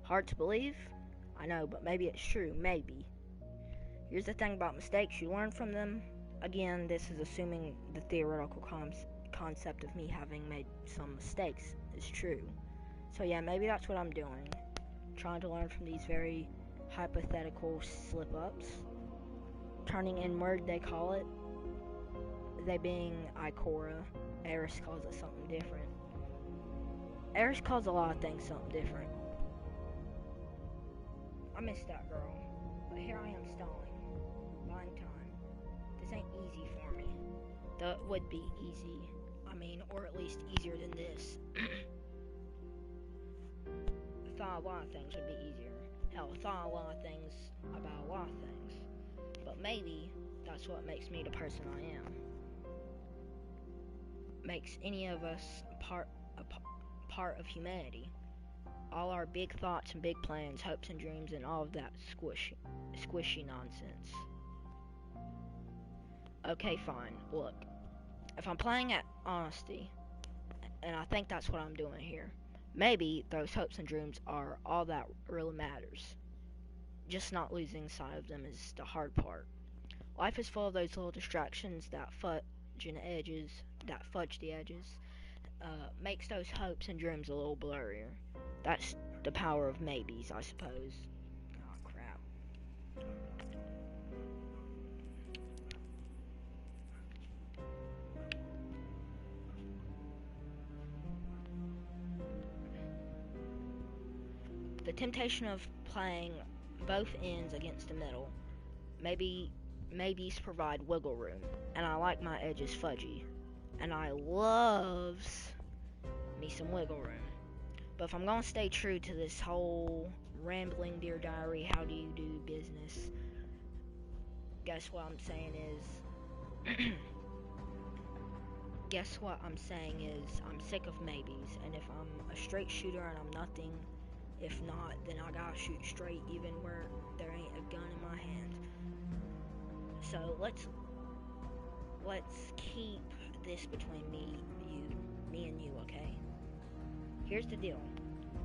Hard to believe? I know, but maybe it's true. Maybe. Here's the thing about mistakes, you learn from them. Again, this is assuming the theoretical concept of me having made some mistakes is true. So yeah, maybe that's what I'm doing. Trying to learn from these very hypothetical slip-ups. Turning inward, they call it. They being Ikora. Eris calls it something different. Eris calls a lot of things something different. I miss that girl, but here I am stalling, buying time. This ain't easy for me. Though it would be easy. Or at least easier than this. I thought a lot of things would be easier. Hell, I thought a lot of things about a lot of things. But maybe that's what makes me the person I am. Makes any of us part of humanity. All our big thoughts and big plans, hopes and dreams, and all of that squishy nonsense. Okay, fine. Look, if I'm playing at honesty, and I think that's what I'm doing here, maybe those hopes and dreams are all that really matters. Just not losing sight of them is the hard part. Life is full of those little distractions that fudge the edges, makes those hopes and dreams a little blurrier. That's the power of maybes, I suppose. Oh, crap. The temptation of playing both ends against the middle. Maybes provide wiggle room, and I like my edges fudgy, and I loves me some wiggle room. But if I'm gonna stay true to this whole rambling Dear Diary, how do you do business, guess what I'm saying is I'm sick of maybes, and if I'm a straight shooter and I'm nothing, if not, then I gotta shoot straight even where there ain't a gun in my hand. So let's keep this between me and you, okay? Here's the deal.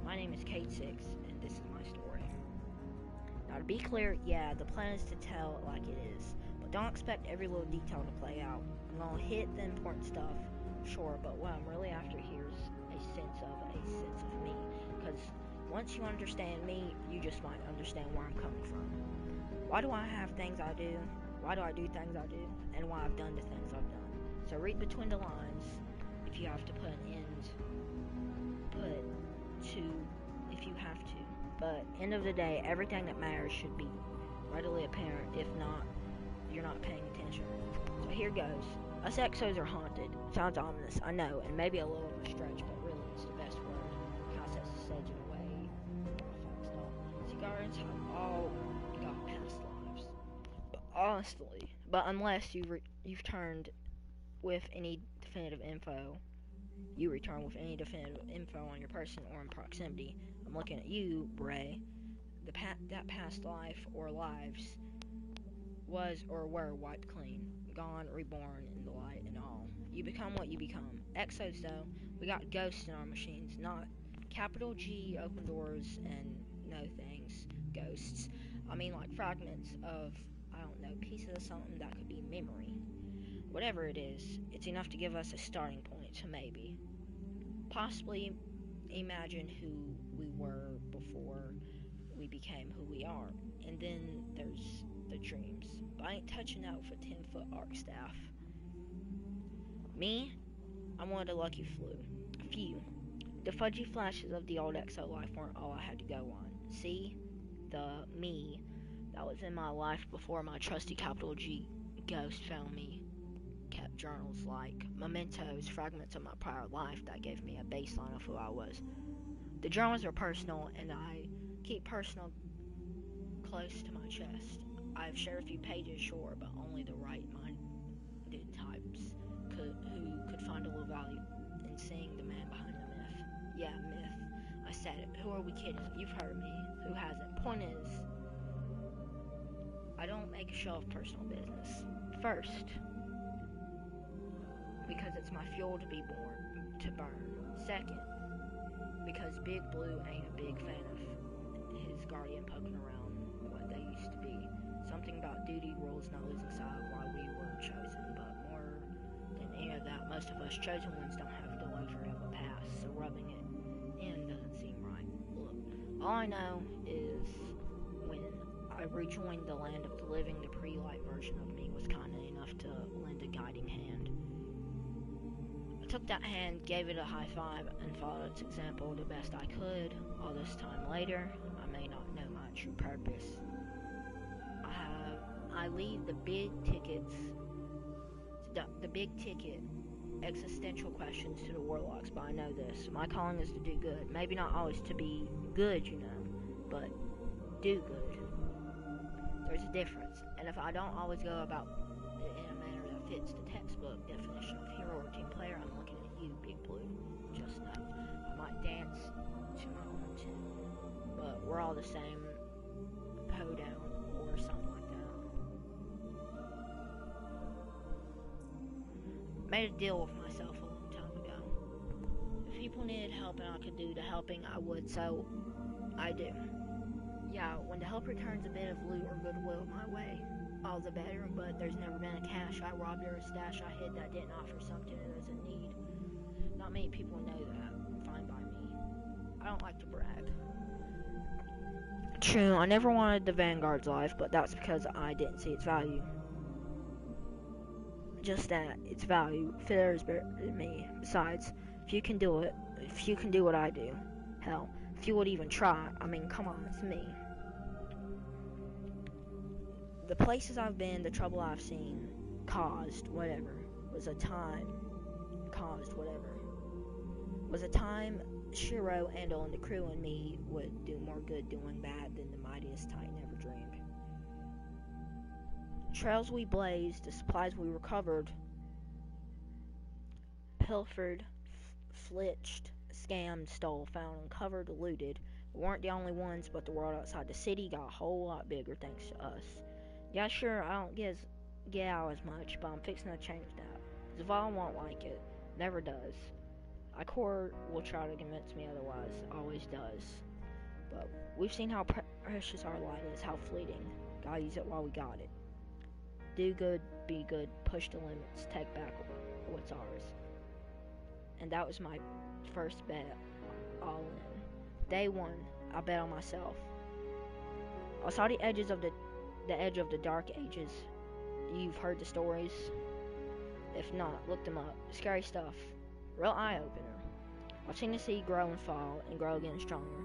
My name is Cayde 6, and this is my story. Now, to be clear, yeah, the plan is to tell it like it is, but don't expect every little detail to play out. I'm gonna hit the important stuff, sure, but what I'm really after here is a sense of me, because once you understand me, you just might understand where I'm coming from. Why do I have things I do? Why do I do things I do? And why I've done the things I've done. So read between the lines if you have to put an end. If you have to. But end of the day, everything that matters should be readily apparent. If not, you're not paying attention. So here goes. Us exos are haunted. Sounds ominous, I know, and maybe a little of a stretch, but really it's the best word. Kind of sets the stage in a way. Cigars have all got past lives. But honestly, unless you've turned with any definitive info, on your person or in proximity. I'm looking at you, Bray. That past life or lives was or were wiped clean, gone, reborn in the light and all. You become what you become. Exos, though, we got ghosts in our machines, not capital G, open doors, and no things, ghosts. I mean, like fragments of, I don't know, pieces of something that could be memory. Whatever it is, it's enough to give us a starting point to maybe possibly imagine who we were before we became who we are. And then there's the dreams. But I ain't touching that with a 10-foot arc staff. Me, I wanted a lucky a few. The fudgy flashes of the old exo life weren't all I had to go on. See? The me that was in my life before my trusty capital G ghost found me. Kept journals like mementos, fragments of my prior life that gave me a baseline of who I was. The journals are personal, and I keep personal close to my chest. I've shared a few pages, sure, but only the right-minded types who could find a little value in seeing the man behind the myth. Yeah, myth. I said it. Who are we kidding? You've heard me. Who hasn't? Point is, I don't make a show of personal business. First, because it's my fuel to burn. Second, because Big Blue ain't a big fan of be. Something about duty, rules, not losing sight of why we were chosen. But more than any of that, most of us chosen ones don't have the luxury of a past, so rubbing it in doesn't seem right. Look, all I know is when I rejoined the land of the living, the pre-light version of me was kind enough to lend a guiding hand. I took that hand, gave it a high five, and followed its example the best I could. All this time later, I may not know my true purpose. I leave the big ticket existential questions to the warlocks, but I know this. My calling is to do good. Maybe not always to be good, but do good. There's a difference, and if I don't always go about it in a manner that fits the textbook definition of hero or team player, I'm looking at you, Big Blue. Just know. I might dance to my own tune, but we're all the same. Poe down or something like that. Made a deal with myself a long time ago. If people needed help and I could do the helping, I would, so I do. Yeah, when the help returns a bit of loot or goodwill my way, all the better, but there's never been a cache I robbed or a stash I hid that didn't offer something that was in need. Not many people know that. Fine by me. I don't like to brag. True, I never wanted the Vanguard's life, but that's because I didn't see its value. Just that, its value fits better than me. Besides, if you can do what I do, hell, if you would even try, I mean, come on, it's me. The places I've been, the trouble I've seen, caused whatever. Was a time Shiro, Andal, and the crew and me would do more good doing bad than the mightiest Titan ever dreamed. Trails we blazed, the supplies we recovered, pilfered, flitched, scammed, stole, found, uncovered, looted. We weren't the only ones, but the world outside the city got a whole lot bigger thanks to us. Yeah, sure, I don't get out as much, but I'm fixing to change that. Zavala won't like it. Never does. Icor will try to convince me otherwise. Always does. But we've seen how precious our light is, how fleeting. Gotta use it while we got it. Do good, be good, push the limits, take back what's ours. And that was my first bet, all in. Day one, I bet on myself. I saw the edge of the dark ages. You've heard the stories? If not, look them up. Scary stuff. Real eye-opener. I've seen the sea grow and fall, and grow again stronger.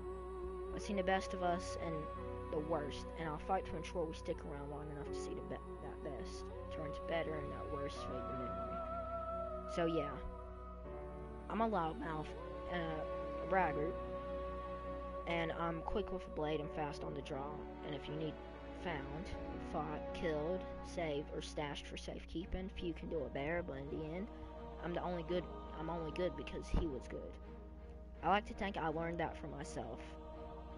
I've seen the best of us and the worst, and I'll fight to ensure we stick around long enough to see that best turns better and that worst fade to memory. So yeah, I'm a loudmouth and a braggart, and I'm quick with a blade and fast on the draw, and if you need found, fought, killed, saved, or stashed for safekeeping, few can do it better, but in the end, I'm only good because he was good. I like to think I learned that for myself,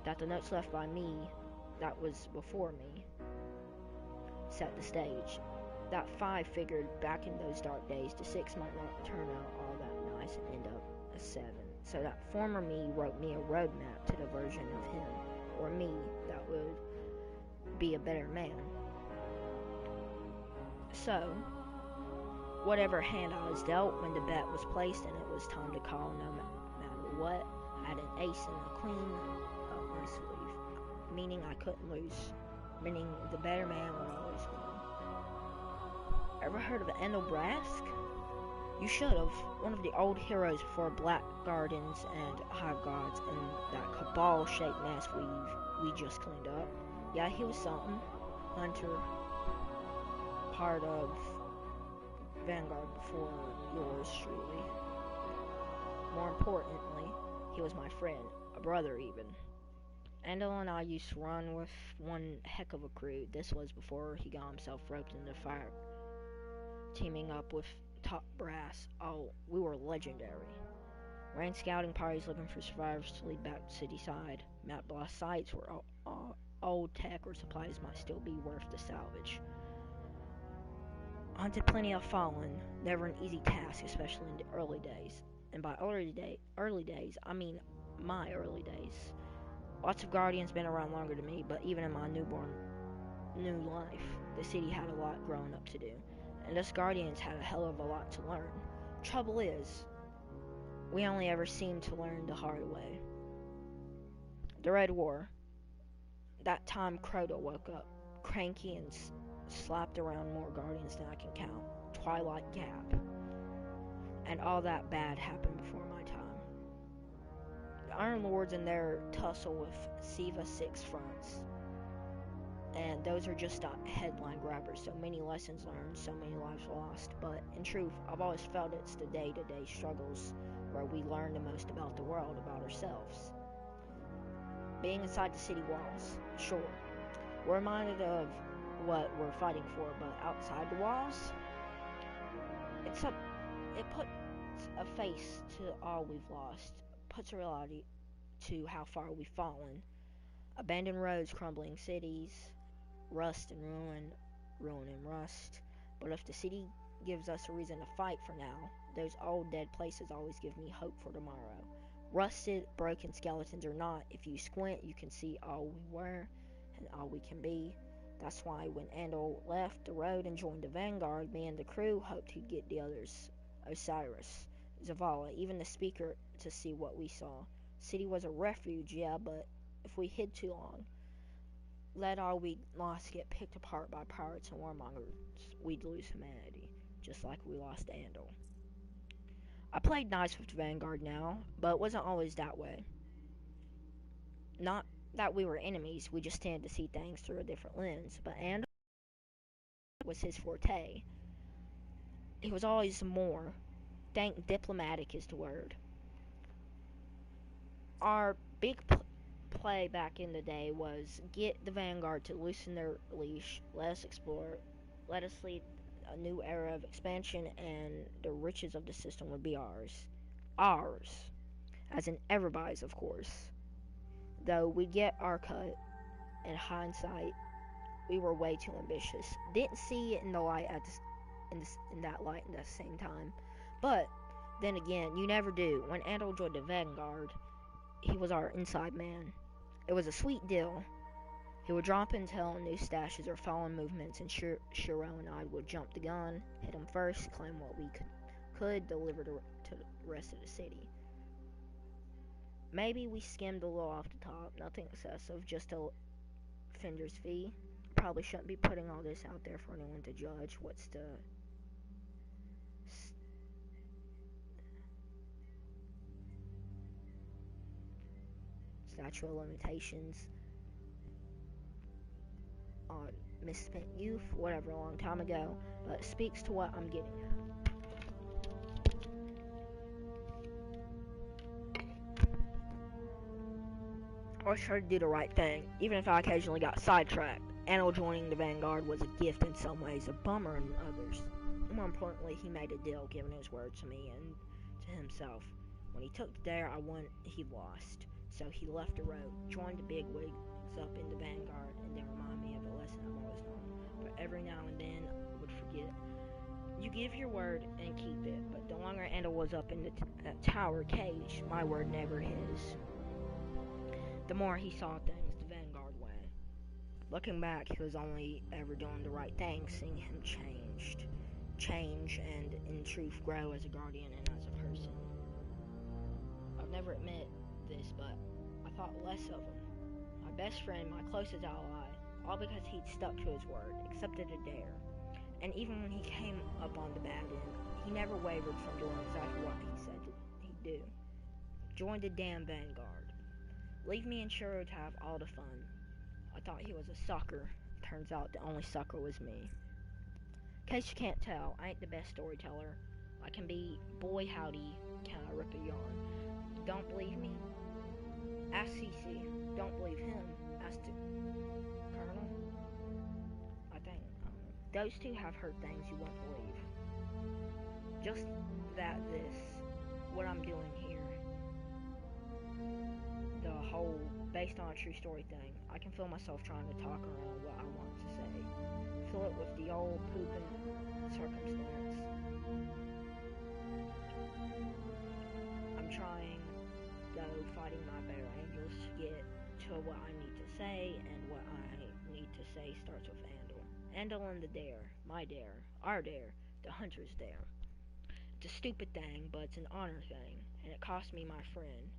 that the notes left by me, that was before me, set the stage. That 5 figured back in those dark days, the 6 might not turn out all that nice and end up a 7. So that former me wrote me a roadmap to the version of him, or me, that would be a better man. So, whatever hand I was dealt when the bet was placed and it was time to call no matter what, I had an ace and a queen up my sleeve, meaning I couldn't lose, meaning the better man would always win. Ever heard of Endel Brask? You should have. One of the old heroes before Black Gardens and Hive Gods and that cabal-shaped mess we just cleaned up. Yeah, he was something. Hunter, part of Vanguard before yours truly. More importantly, he was my friend, a brother even. Andal and I used to run with one heck of a crew. This was before he got himself roped into the fire, teaming up with top brass. Oh, we were legendary. Ran scouting parties looking for survivors to lead back to city side. Map blast sites where old tech or supplies might still be worth the salvage. Hunted plenty of fallen, never an easy task, especially in the early days. And by early days, I mean my early days. Lots of Guardians been around longer than me, but even in my newborn new life. The city had a lot growing up to do, and us Guardians had a hell of a lot to learn. Trouble is, we only ever seemed to learn the hard way. The Red War. That time Crota woke up, cranky and slapped around more Guardians than I can count. Twilight Gap. And all that bad happened before my time. The Iron Lords and their tussle with Siva 6 fronts. And those are just headline grabbers. So many lessons learned, so many lives lost. But in truth, I've always felt it's the day-to-day struggles where we learn the most about the world, about ourselves. Being inside the city walls, sure, we're reminded of what we're fighting for, but outside the walls, it puts a face to all we've lost, puts a reality to how far we've fallen. Abandoned roads, crumbling cities, rust and ruin, ruin and rust. But if the city gives us a reason to fight for now, those old dead places always give me hope for tomorrow. Rusted, broken skeletons or not, if you squint, you can see all we were and all we can be. That's why when Andal left the road and joined the vanguard, me and the crew hoped he'd get the others, Osiris, Zavala, even the speaker, to see what we saw. City was a refuge, yeah, but if we hid too long, let all we lost get picked apart by pirates and warmongers, we'd lose humanity, just like we lost Andal. I played nice with the Vanguard now, but it wasn't always that way. Not that we were enemies, we just tended to see things through a different lens, but Andal was his forte. He was always more. Think diplomatic is the word. Our big play back in the day was get the Vanguard to loosen their leash, let us explore, let us lead a new era of expansion, and the riches of the system would be ours. Ours. As in everybody's, of course. Though we get our cut, in hindsight, we were way too ambitious. Didn't see it in the light in that light at the same time. But then again, you never do. When Andal joined the Vanguard, he was our inside man. It was a sweet deal. He would drop intel, new stashes, or fallen movements, and Shiro and I would jump the gun, hit him first, claim what we could deliver to the rest of the city. Maybe we skimmed a little off the top, nothing excessive, just a finder's fee. Probably shouldn't be putting all this out there for anyone to judge. What's the statute of limitations on misspent youth, whatever, a long time ago, but it speaks to what I'm getting at. I always try to do the right thing, even if I occasionally got sidetracked. Anil joining the Vanguard was a gift in some ways, a bummer in others. More importantly, he made a deal, giving his word to me and to himself. When he took the dare I won, he lost. So he left the road, joined the bigwigs up in the Vanguard, and then reminded me of a lesson I've always known. But every now and then, I would forget. You give your word and keep it, but the longer Andal was up in the tower cage, my word never his. The more he saw things the Vanguard way. Looking back, he was only ever doing the right thing, seeing him change, and in truth grow as a Guardian and as a person. I've never admit this, but I thought less of him. My best friend, my closest ally, all because he'd stuck to his word, accepted a dare. And even when he came up on the bad end, he never wavered from doing exactly what he said he'd do. Joined the damn Vanguard. Leave me and Shiro to have all the fun. I thought he was a sucker. Turns out the only sucker was me. In case you can't tell, I ain't the best storyteller. I can be, boy howdy, can I rip a yarn. Don't believe me? Ask CC. Don't believe him. Ask the Colonel. I think. Those two have heard things you won't believe. Just that what I'm doing here, the whole based on a true story thing, I can feel myself trying to talk around what I want to say. Fill it with the old pooping circumstance. I'm trying, though, fighting my better angels to get to what I need to say and what I need to say starts with Andal. Andal and the dare, my dare, our dare, the hunter's dare. It's a stupid thing, but it's an honor thing, and it cost me my friend.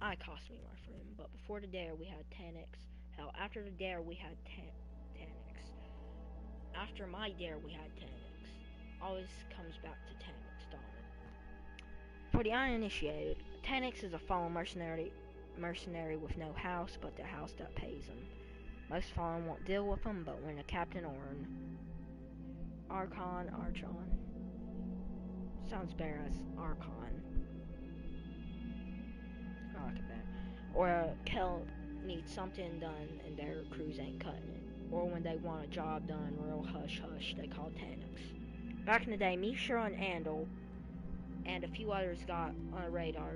I cost me my friend, but before the dare we had 10x. Hell, after the dare we had 10x. After my dare we had 10x. Always comes back to 10x, don't it? For the uninitiated, 10x is a fallen mercenary with no house but the house that pays him. Most fallen won't deal with him, but when a captain or an Archon, sounds better as Archon, I like it better, or a Kel needs something done and their crews ain't cutting it, or when they want a job done real hush-hush, they call 10x. Back in the day, me, Shura, and Andal, and a few others got on the radar.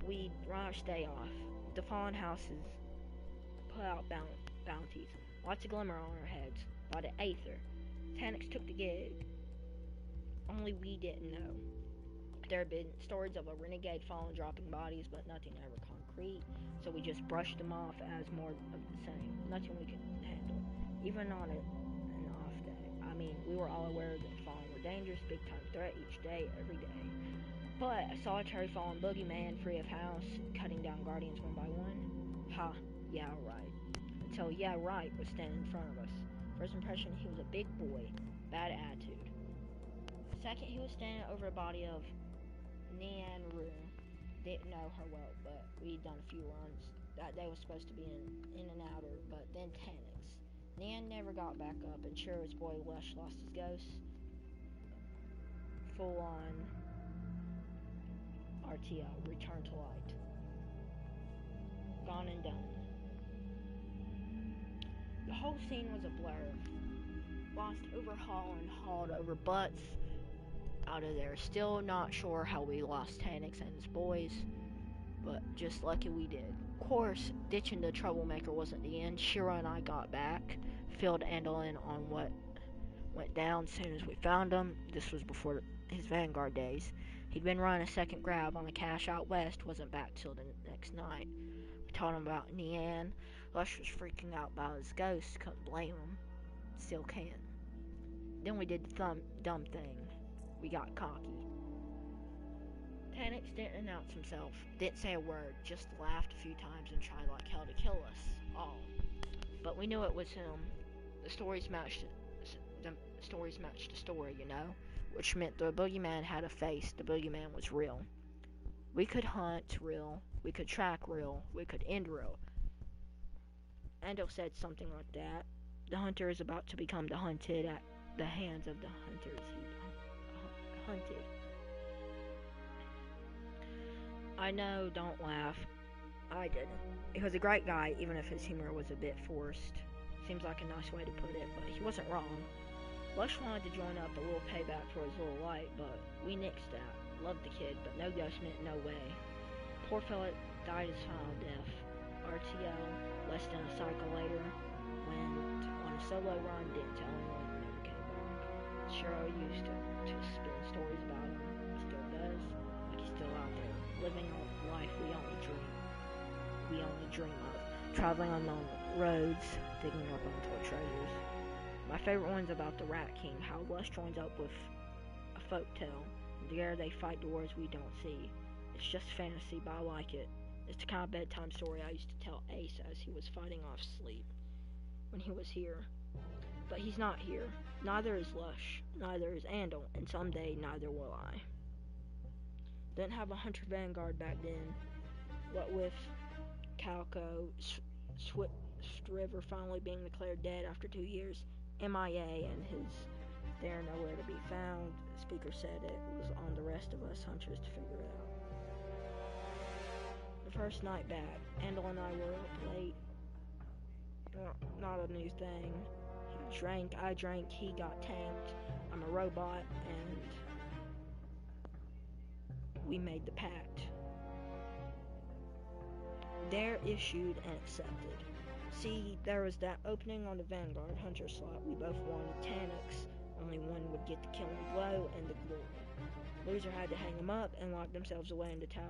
We'd run our stay off. The fallen houses put out bounties. Lots of glimmer on our heads. A lot of aether. 10x took the gig. Only we didn't know. There had been stories of a renegade fallen dropping bodies, but nothing ever concrete. So we just brushed them off as more of the same. Nothing we could handle. Even on an off day. I mean, we were all aware that the fallen were dangerous, big time threat each day, every day. But a solitary fallen boogeyman, free of house, cutting down guardians one by one? Ha, yeah, right. Until yeah, right was standing in front of us. First impression, he was a big boy, bad attitude. Second, he was standing over a body of Nian Ru. Didn't know her well, but we'd done a few runs. That day was supposed to be in and outer, but then 10x. Nian never got back up, and sure his boy Lush lost his ghost. Full on RTL, return to light. Gone and done. The whole scene was a blur. Lost overhaul and hauled over butts out of there. Still not sure how we lost 10x and his boys, but just lucky we did. Of course, ditching the troublemaker wasn't the end. Shira and I got back, filled Andal in on what went down as soon as we found him. This was before his Vanguard days. He'd been running a second grab on a cache out west, wasn't back till the next night. We told him about Nian. Lush was freaking out about his ghost, couldn't blame him. Still can't. Then we did the dumb thing. We got cocky. 10x didn't announce himself, didn't say a word, just laughed a few times and tried like hell to kill us all. But we knew it was him. The stories matched the story, you know? Which meant the boogeyman had a face, the boogeyman was real. We could hunt real, we could track real, we could end real. Andal said something like that. The hunter is about to become the hunted at the hands of the hunters he hunted. I know, don't laugh. I didn't. He was a great guy, even if his humor was a bit forced. Seems like a nice way to put it, but he wasn't wrong. Lush wanted to join up a little payback for his little light, but we nixed that. Loved the kid, but no ghost meant no way. Poor fella died his final death. RTL, less than a cycle later, went on a solo run, didn't tell anyone, never came back. Shiro used to spin stories about him, still does, like he's still out there, living a life we only dream of, traveling unknown roads, digging up untold treasures. My favorite one's about the Rat King, how Lush joins up with a folktale. Together they fight wars we don't see. It's just fantasy, but I like it. It's the kind of bedtime story I used to tell Ace as he was fighting off sleep when he was here. But he's not here. Neither is Lush. Neither is Andal. And someday, neither will I. Didn't have a Hunter Vanguard back then. What with Calco, River finally being declared dead after 2 years, MIA, and his there nowhere to be found, the speaker said it was on the rest of us hunters to figure it out. The first night back, Andal and I were up late. Not a new thing. He drank, I drank, he got tanked. I'm a robot, and we made the pact. Dare issued and accepted. See, there was that opening on the Vanguard Hunter slot. We both wanted 10x. Only one would get the killing blow and the glory. Loser had to hang them up and lock themselves away in the tower.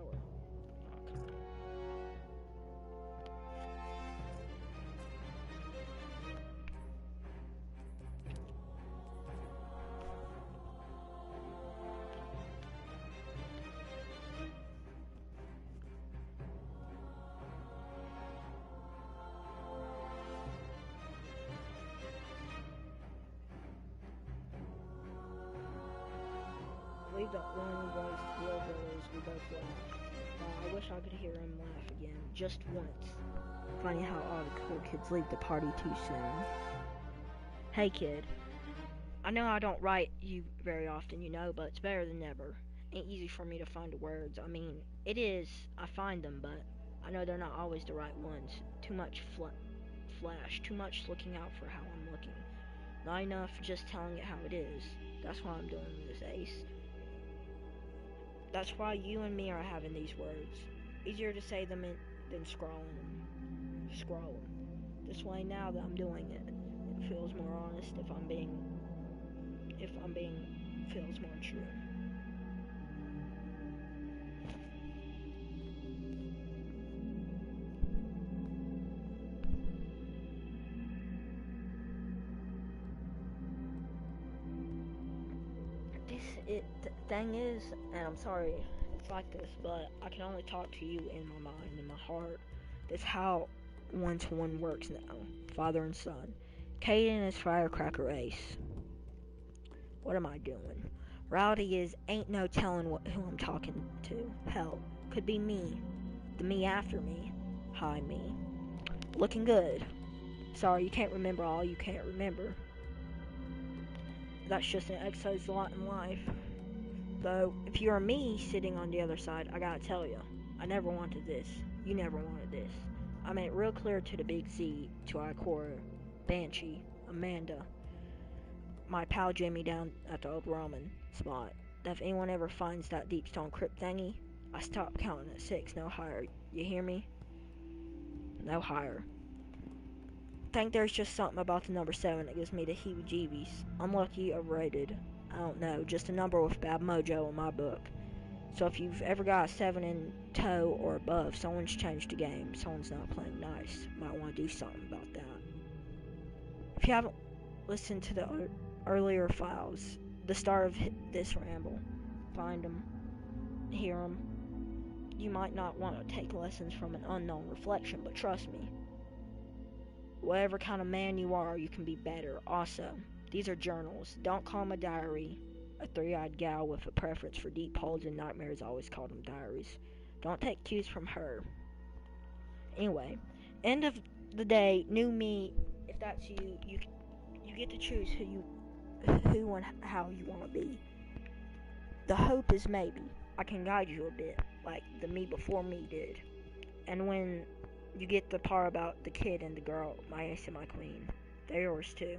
that one was hillbillies, we both laughed. I wish I could hear him laugh again, just once. Funny how all the cool kids leave the party too soon. Hey kid, I know I don't write you very often, but it's better than never. Ain't easy for me to find the words. I mean, it is, I find them, but I know they're not always the right ones. Too much flash, too much looking out for how I'm looking. Not enough just telling it how it is. That's why I'm doing this, Ace. That's why you and me are having these words. Easier to say them than scrawling them. This way now that I'm doing it, it feels more honest if I'm being feels more true. The thing is, and I'm sorry it's like this, but I can only talk to you in my mind, in my heart. That's how one-to-one works now, father and son. Cayde and his firecracker Ace. What am I doing? Reality is, ain't no telling who I'm talking to. Hell, could be me. The me after me. Hi, me. Looking good. Sorry, you can't remember all you can't remember. That's just an exercise lot in life. Though, if you're me sitting on the other side, I gotta tell you, I never wanted this. You never wanted this. I made it real clear to the big Z, to Ikora, Banshee, Amanda, my pal Jimmy down at the old ramen spot, that if anyone ever finds that deep stone crypt thingy, I stop counting at 6, no higher. You hear me? No higher. Think there's just something about the number 7 that gives me the heebie-jeebies. Unlucky, overrated. I don't know, just a number with bad mojo in my book. So if you've ever got a 7 in tow or above, someone's changed the game. Someone's not playing nice. Might want to do something about that. If you haven't listened to the earlier files, the start of this ramble, find them, hear them. You might not want to take lessons from an unknown reflection, but trust me, whatever kind of man you are, you can be better. Also, these are journals. Don't call them a diary. A three-eyed gal with a preference for deep holes and nightmares always called them diaries. Don't take cues from her. Anyway, end of the day, new me. If that's you, you get to choose who and how you want to be. The hope is maybe I can guide you a bit, like the me before me did. And when you get the part about the kid and the girl, my ace and my queen, they're yours too.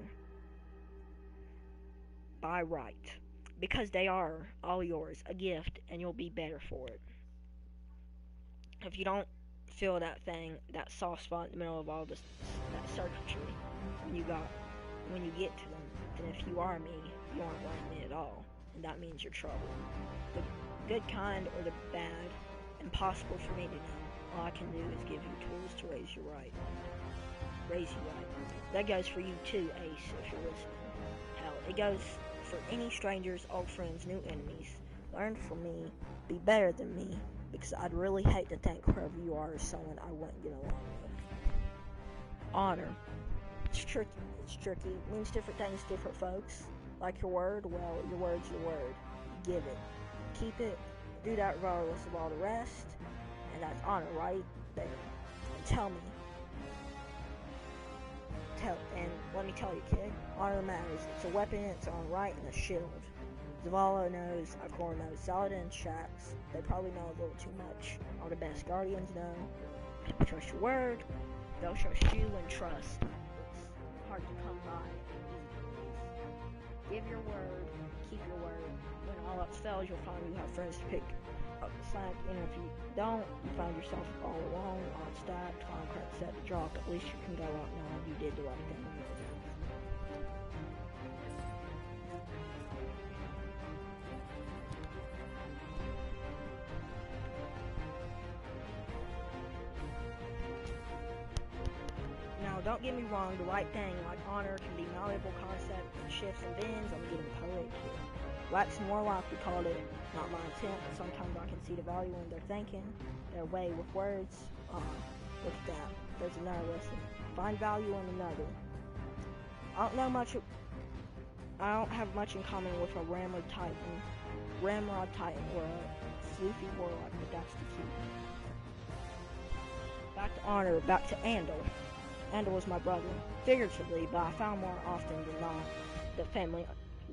By right. Because they are all yours, a gift, and you'll be better for it. If you don't feel that thing, that soft spot in the middle of all this, that circuitry, when you get to them, then if you are me, you aren't like me at all, and that means you're trouble. The good kind or the bad, impossible for me to know. All I can do is give you tools to raise you right. That goes for you too, Ace, if you're listening. Hell, it goes for any strangers, old friends, new enemies. Learn from me, be better than me, because I'd really hate to think whoever you are is someone I wouldn't get along with. Honor. It's tricky. It means different things to different folks. Like your word, well, your word's your word. Give it. Keep it. Do that regardless of all the rest. And that's honor right there. And tell me. And let me tell you, kid, honor matters. It's a weapon, it's on right, and a shield. Zavala knows, Ikora knows, Saladin and Shax, they probably know a little too much. All the best guardians know. People trust your word, they'll trust you, and trust. It's hard to come by. Give your word, keep your word. When all else fails, you'll find you have friends to pick up the slack. And if you don't, you find yourself all alone, all stacked, final crack set to drop. At least you can go out knowing you did the right thing. Now, don't get me wrong, the right thing, like honor, can be malleable concept, shifts and bends. I'm getting poetic here. Wax and warlock, we called it, not my intent, but sometimes I can see the value in their thinking, their way with words. Look at that. There's another lesson. Find value in another. I don't have much in common with a Rambler Titan, Ramrod Titan or a floofy warlock, but that's the key. Back to honor, back to Andal. Andal was my brother, figuratively, but I found more often than not the family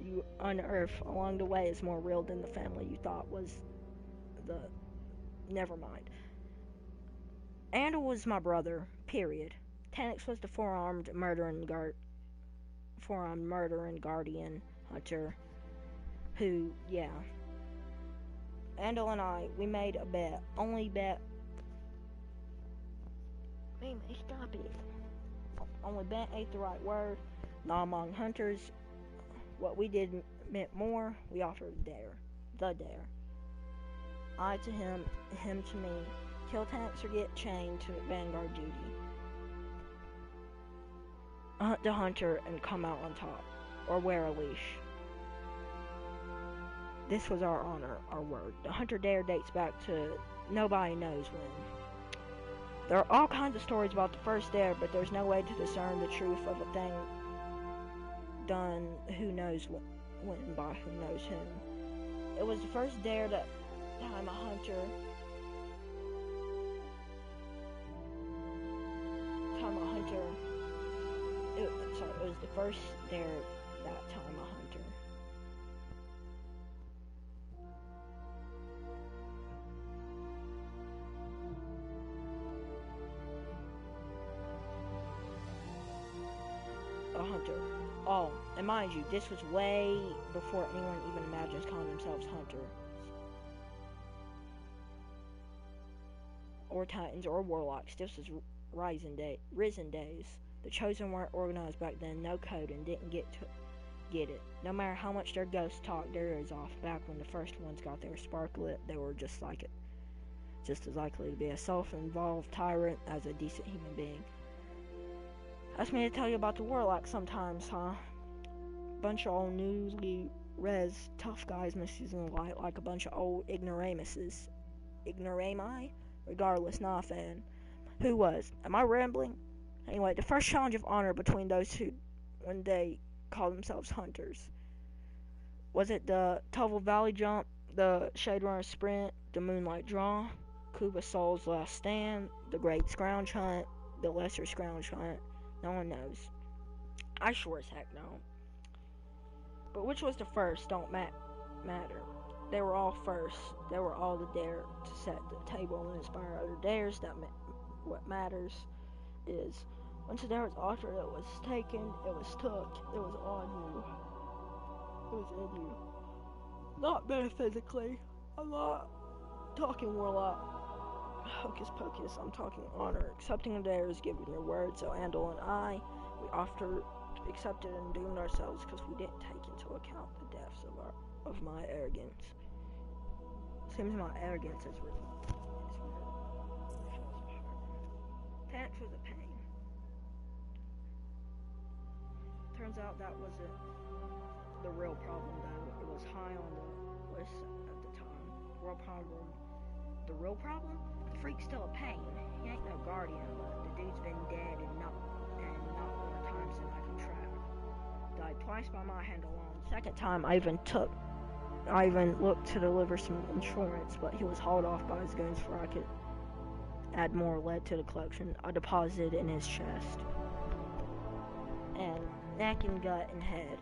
you unearth along the way is more real than the family you thought was the... Never mind. Andal was my brother, period. Tanix was the four-armed murder and guardian hunter who, yeah. Andal and I, we made a bet. Only bet... Mimi, stop it. Only bet ain't the right word. Not among hunters. What we did meant more. We offered a dare. The dare. I to him, him to me. Kill Tanix or get chained to vanguard duty. Hunt the hunter and come out on top. Or wear a leash. This was our honor, our word. The hunter dare dates back to nobody knows when. There are all kinds of stories about the first dare, but there's no way to discern the truth of a thing done who knows when by who knows whom. It was the first dare that time a hunter it was the first dare that time a hunter. A hunter. Oh, and mind you, this was way before anyone even imagines calling themselves hunters. Or titans or warlocks. This was risen days. The chosen weren't organized back then, no code, and didn't get it. No matter how much their ghosts talked their ears off back when the first ones got their spark lit, they were just like it. Just as likely to be a self-involved tyrant as a decent human being. Ask me to tell you about the warlock sometimes, huh? Bunch of old newly res tough guys misusing the light like a bunch of old ignoramuses. Ignorami? Regardless, not a fan. Who was? Am I rambling? Anyway, the first challenge of honor between those two when they called themselves hunters. Was it the Tuvel Valley Jump, the Shade Runner Sprint, the Moonlight Draw, Kuba Soul's Last Stand, the Great Scrounge Hunt, the Lesser Scrounge Hunt? No one knows. I sure as heck know. But which was the first don't matter. They were all first. They were all the dare to set the table and inspire other dares. What matters is once a dare was offered, it was taken, it was took, it was on you. It was in you. Not metaphysically. I'm not talking warlock. Hocus pocus, I'm talking honor. Accepting a dare is giving your word, so Andal and I, we accepted and doomed ourselves because we didn't take into account the depths of my arrogance. Seems my arrogance is real. Tanix was a pain. Turns out that wasn't the real problem, though. It was high on the list at the time. The real problem? The freak's still a pain. He ain't no guardian, but the dude's been dead and not more times than I can track. Died twice by my hand alone. Second time, I even looked to deliver some insurance, but he was hauled off by his goons before I could add more lead to the collection. I deposited in his chest. And neck and gut and head.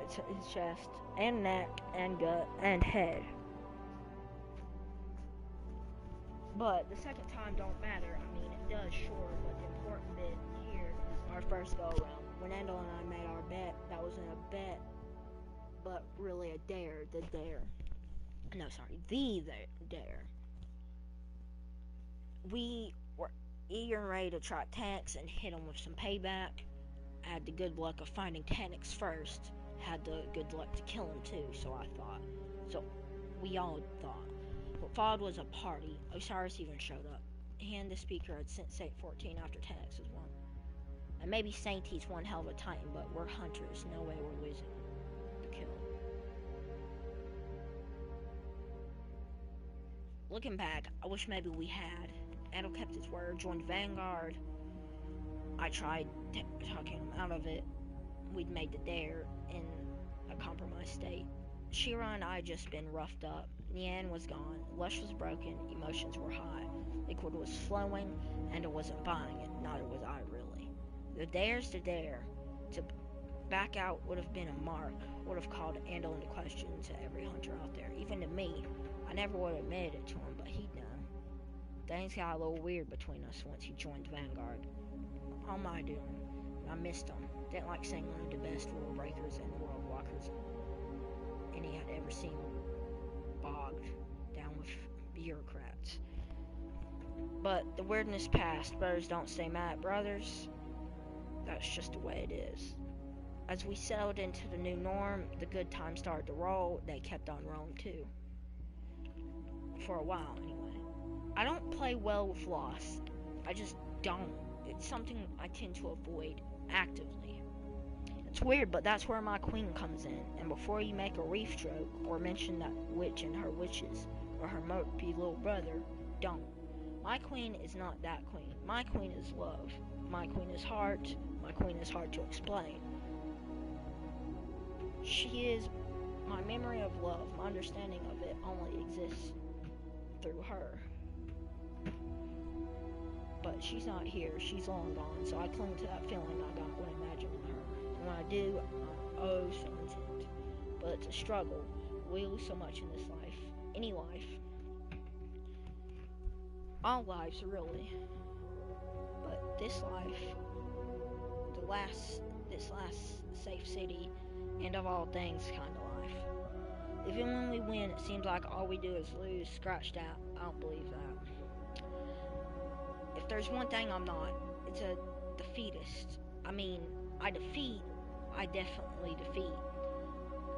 It's his chest and neck and gut and head. But the second time don't matter. I mean, it does, sure, but the important bit here is our first go around. When Andal and I made our bet, that wasn't a bet, but really a dare. The dare. The dare. We were eager and ready to track Tanix and hit him with some payback. I had the good luck of finding Tanix first. Had the good luck to kill him too, so I thought. So we all thought. What followed was a party. Osiris even showed up. He and the speaker had sent Saint 14 after Tanix was won. And maybe Saintie's one hell of a titan, but we're hunters. No way we're losing the kill. Looking back, I wish maybe we had. Andal kept his word, joined Vanguard. I tried talking him out of it. We'd made the dare in a compromised state. Shira and I had just been roughed up. Nian was gone, Lush was broken, emotions were high. Liquid was flowing, and it wasn't buying it, neither was I really. The dares to dare. To back out would have been a mark, would have called Andal into question to every hunter out there, even to me. I never would have admitted it to him, but he'd know. Things got a little weird between us once he joined Vanguard. How am I doing? I missed him. Didn't like seeing one of the best rule breakers and world walkers any had ever seen bogged down with bureaucrats. But the weirdness passed. Brothers don't stay mad at brothers. That's just the way it is. As we settled into the new norm, the good times started to roll. They kept on rolling too. For a while, anyway. I don't play well with loss. I just don't. It's something I tend to avoid actively. It's weird, but that's where my queen comes in. And before you make a reef joke or mention that witch and her witches or her mopey little brother, don't. My queen is not that queen. My queen is love. My queen is heart. My queen is hard to explain. She is my memory of love. My understanding of it only exists through her. But she's not here. She's long gone. So I cling to that feeling I got when imagining her. And when I do, I'm oh so intent. But it's a struggle. We lose so much in this life. Any life. All lives, really. But this life, this last safe city, end of all things kind of life. Even when we win, it seems like all we do is lose, scratched out. I don't believe that. If there's one thing I'm not, it's a defeatist. I mean, I definitely defeat.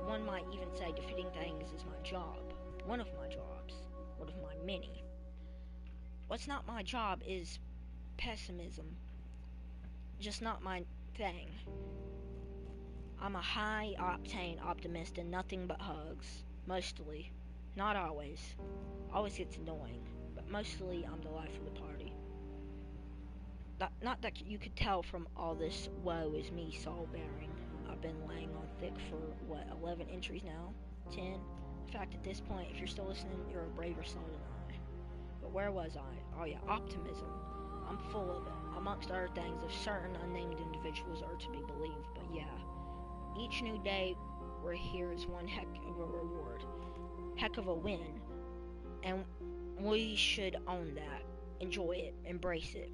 One might even say defeating things is my job. One of my jobs. One of my many. What's not my job is pessimism. Just not my thing. I'm a high-octane optimist and nothing but hugs. Mostly. Not always. Always gets annoying. But mostly I'm the life of the party. Not that you could tell from all this woe is me soul-bearing. I've been laying on thick for, 11 entries now? 10? In fact, at this point, if you're still listening, you're a braver soul than I. But where was I? Oh yeah, optimism. I'm full of it. Amongst other things, if certain unnamed individuals are to be believed, but yeah. Each new day we're here is one heck of a reward. Heck of a win. And we should own that. Enjoy it. Embrace it.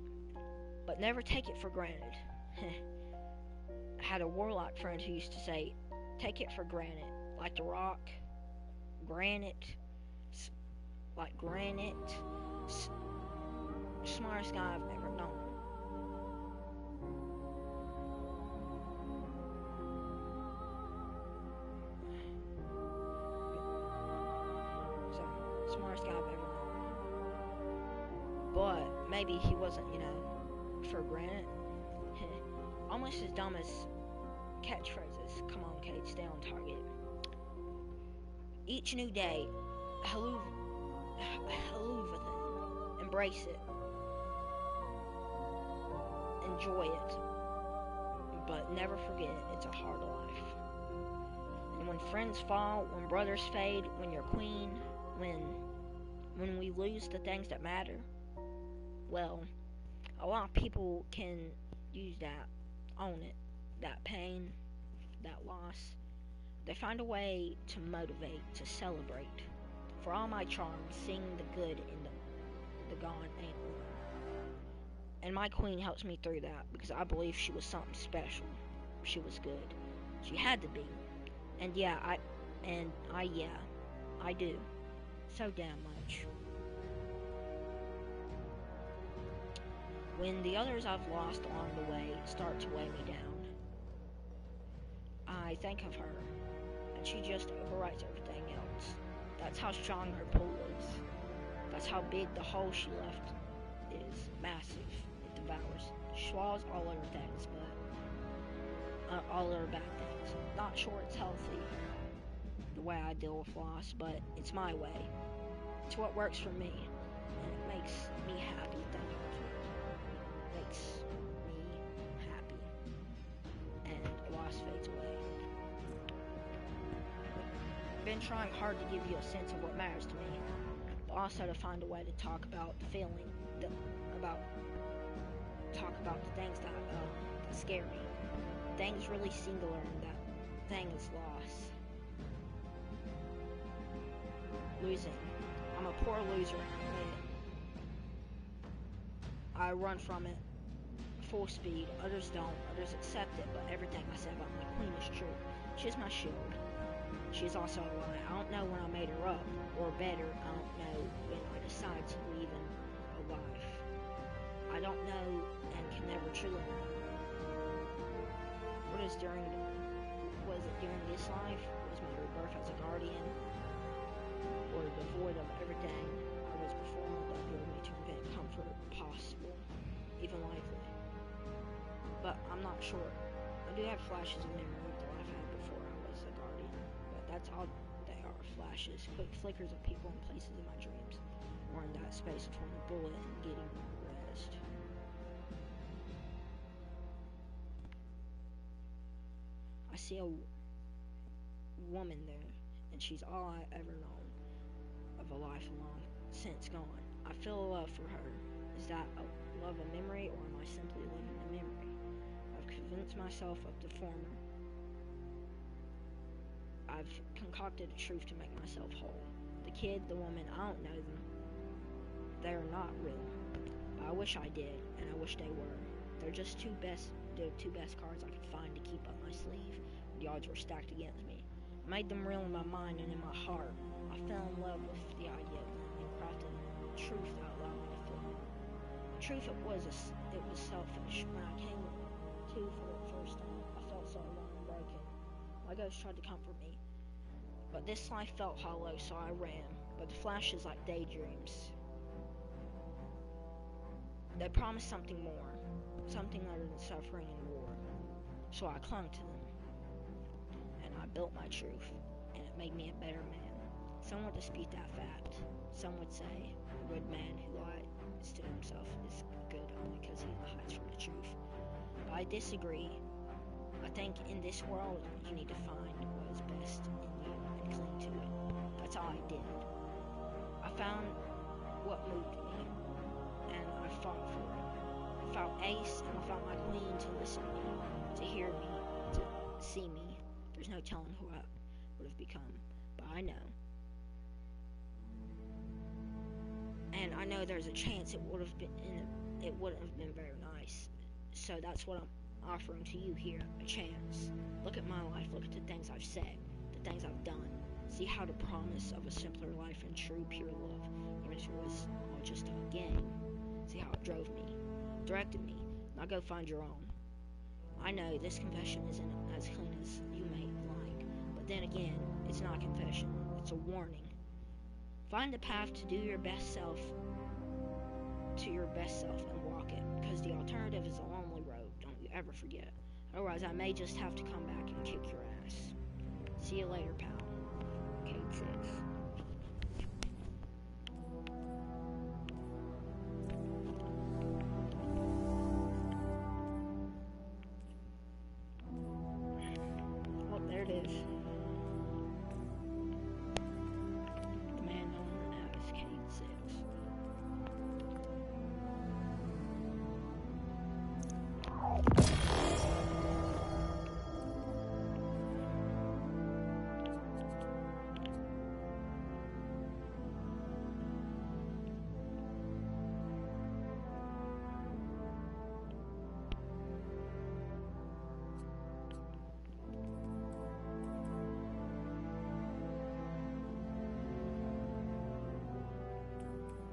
But never take it for granted. I had a warlock friend who used to say, take it for granted. Like the rock. Granite. Like granite. Smartest guy I've ever known. Smartest guy I've ever known. But maybe he wasn't, for granted. Almost as dumb as catchphrases. Come on, Cade, stay on target. Each new day, haluva thing. Embrace it. Enjoy it. But never forget, it's a hard life. And when friends fall, when brothers fade, when you're queen, when we lose the things that matter, well, a lot of people can use that, own it, that pain, that loss. They find a way to motivate, to celebrate. For all my charms, seeing the good in the gone ain't one. And my queen helps me through that because I believe she was something special. She was good. She had to be. And I do. So damn much. When the others I've lost along the way start to weigh me down, I think of her, and she just overwrites everything else. That's how strong her pull is. That's how big the hole she left is. Massive. It devours. She swallows all other things, but all other bad things. Not sure it's healthy, the way I deal with loss, but it's my way. It's what works for me, and it makes me happy. Thank you. Makes me happy, and the loss fades away. been trying hard to give you a sense of what matters to me, but also to find a way to talk about the feeling, about talk about the things that scare me. Things really singular, and that thing is loss. Losing. I'm a poor loser, and I admit it. I run from it full speed. Others don't. Others accept it, but everything I say about my queen is true. She's my shield. She's also a lie. I don't know when I made her up, or better, I don't know when I decided to leave in a life. I don't know and can never truly know. Was it during this life? Was my rebirth as a guardian? Or devoid of everything I was before that drove me to invent comfort possible, even likely? But I'm not sure. I do have flashes of memory of the life I had before I was a guardian, but that's all they are, flashes, quick flickers of people and places in my dreams, or in that space between a bullet and getting rest. I see a woman there, and she's all I ever known of a life long since gone. I feel a love for her. Is that a love of memory, or am I simply living a memory? I've convinced myself of the former. I've concocted a truth to make myself whole. The kid, the woman, I don't know them. They're not real. But I wish I did, and I wish they were. They're just the two best cards I could find to keep up my sleeve. The odds were stacked against me. I made them real in my mind and in my heart. I fell in love with the idea of them and crafted truth that allowed me to feel. Truth, it was selfish. When I came to for the first time, I felt so alone and broken. My ghost tried to comfort me, but this life felt hollow, so I ran. But the flashes like daydreams. They promised something more, something other than suffering and war. So I clung to them, and I built my truth, and it made me a better man. Some would dispute that fact. Some would say a good man who lies to himself is good only because he hides from the truth. But I disagree. I think in this world, you need to find what is best in you and cling to it. That's all I did. I found what moved me, and I fought for it. I found Ace, and I found my queen to listen to me, to hear me, to see me. There's no telling who I would have become, but I know. And I know there's a chance it wouldn't have been very nice. So that's what I'm offering to you here, a chance. Look at my life, look at the things I've said, the things I've done. See how the promise of a simpler life and true, pure love, even if it was all just a game. See how it drove me, directed me. Now go find your own. I know this confession isn't as clean as you may like, but then again, it's not a confession, it's a warning. Find the path to your best self, and walk it, because the alternative is a lonely road, don't you ever forget. Otherwise, I may just have to come back and kick your ass. See you later, pal. Cayde 6. Oh, there it is. The man known as Cayde 6.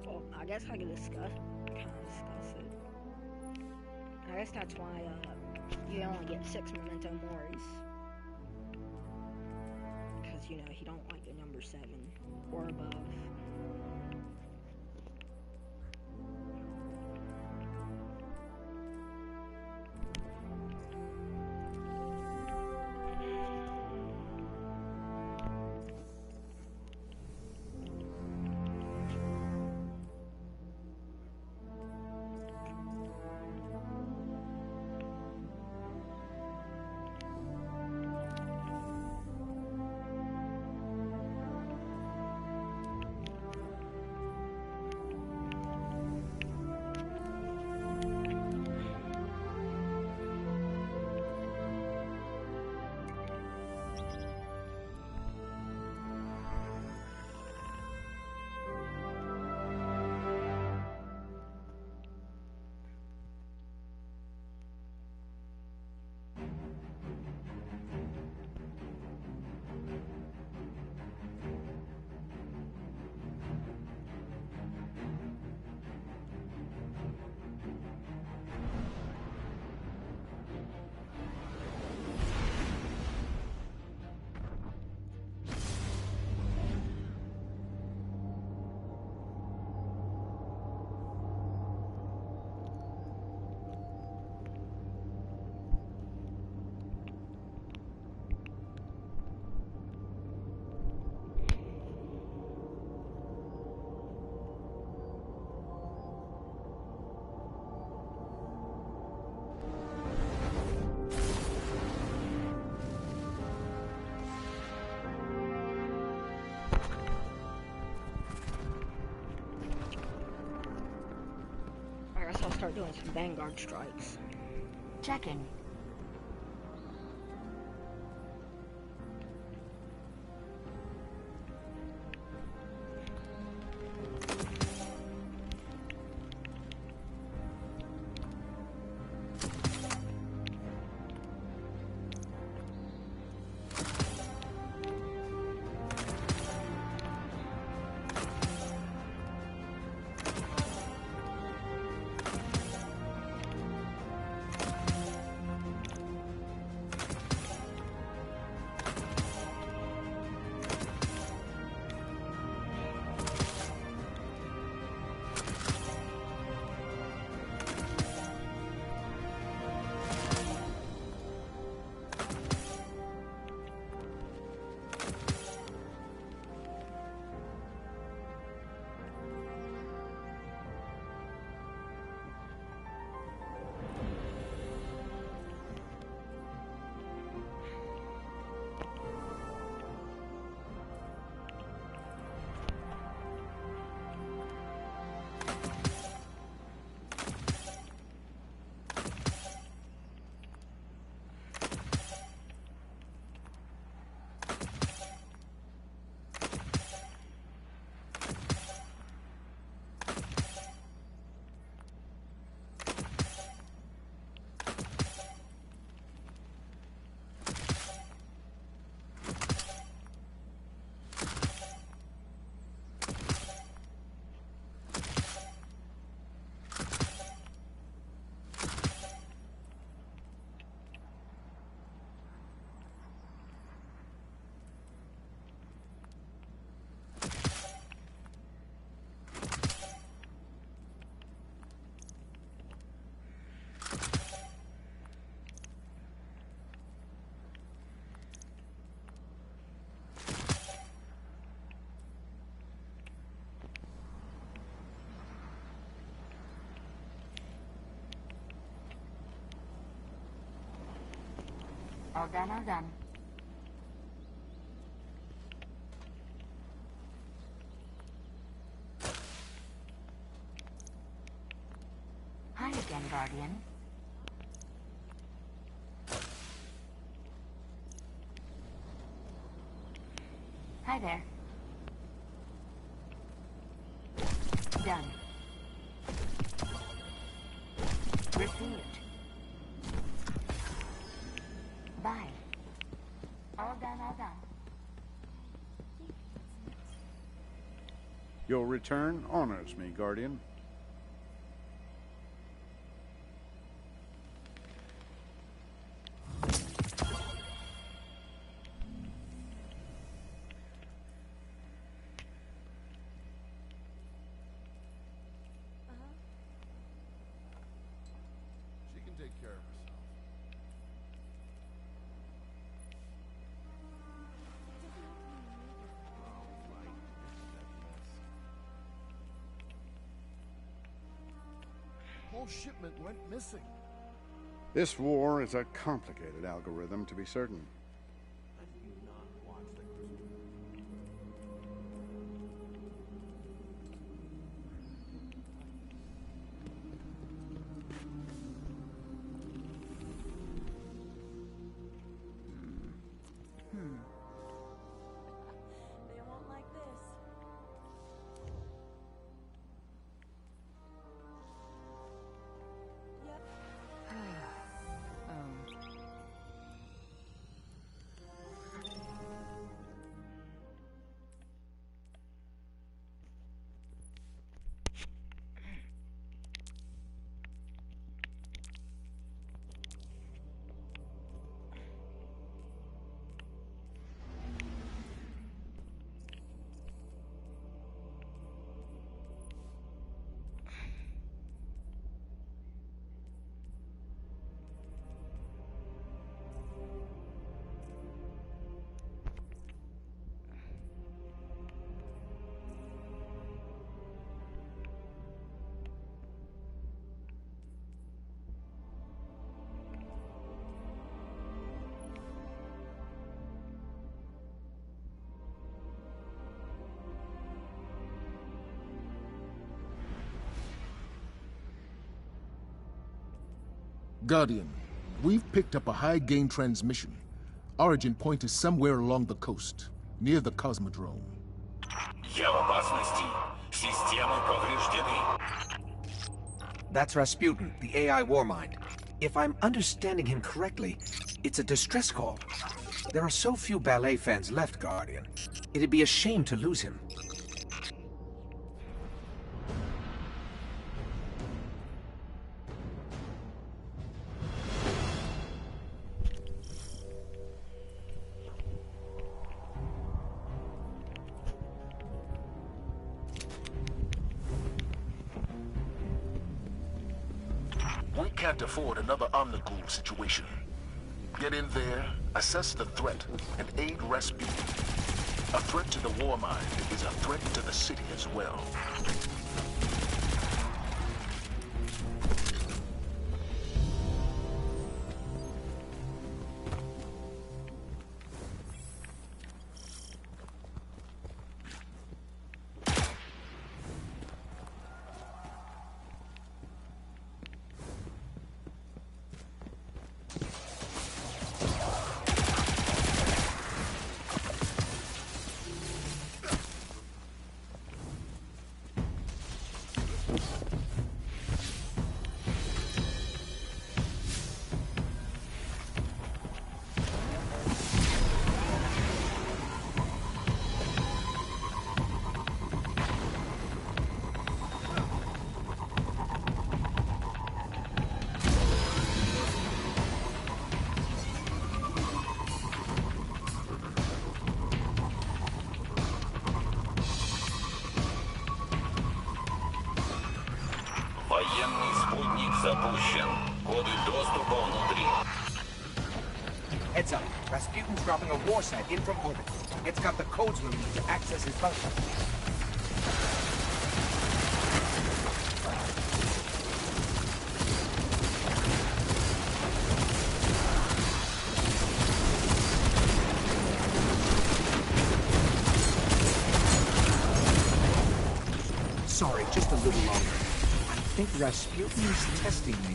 Well, I guess I could discuss it. I guess that's why you only get 6 memento moris. Because, you don't like the number 7 or above. start doing some vanguard strikes. Checking. All done, all done. Hi again, Guardian. Hi there. Done. Received. Bye. All done, all done. Your return honors me, Guardian. She can take care of herself. Whole shipment went missing. This war is a complicated algorithm, to be certain. I do not watch the Christmas. They won't like this. Yep. Guardian, we've picked up a high-gain transmission. Origin point is somewhere along the coast, near the Cosmodrome. Я в опасности. Системы повреждены. That's Rasputin, the AI Warmind. If I'm understanding him correctly, it's a distress call. There are so few ballet fans left, Guardian. It'd be a shame to lose him. We can't afford another Omnigul situation. Get in there, assess the threat, and aid Rasputin. A threat to the Warmind is a threat to the city as well. Военный спутник запущен. Коды доступа внутри. Heads up. Rasputin's dropping a war set in from orbit. It's got the codes we'll need to access his bunker. Sorry, just a little longer. I think Rasputin's testing me.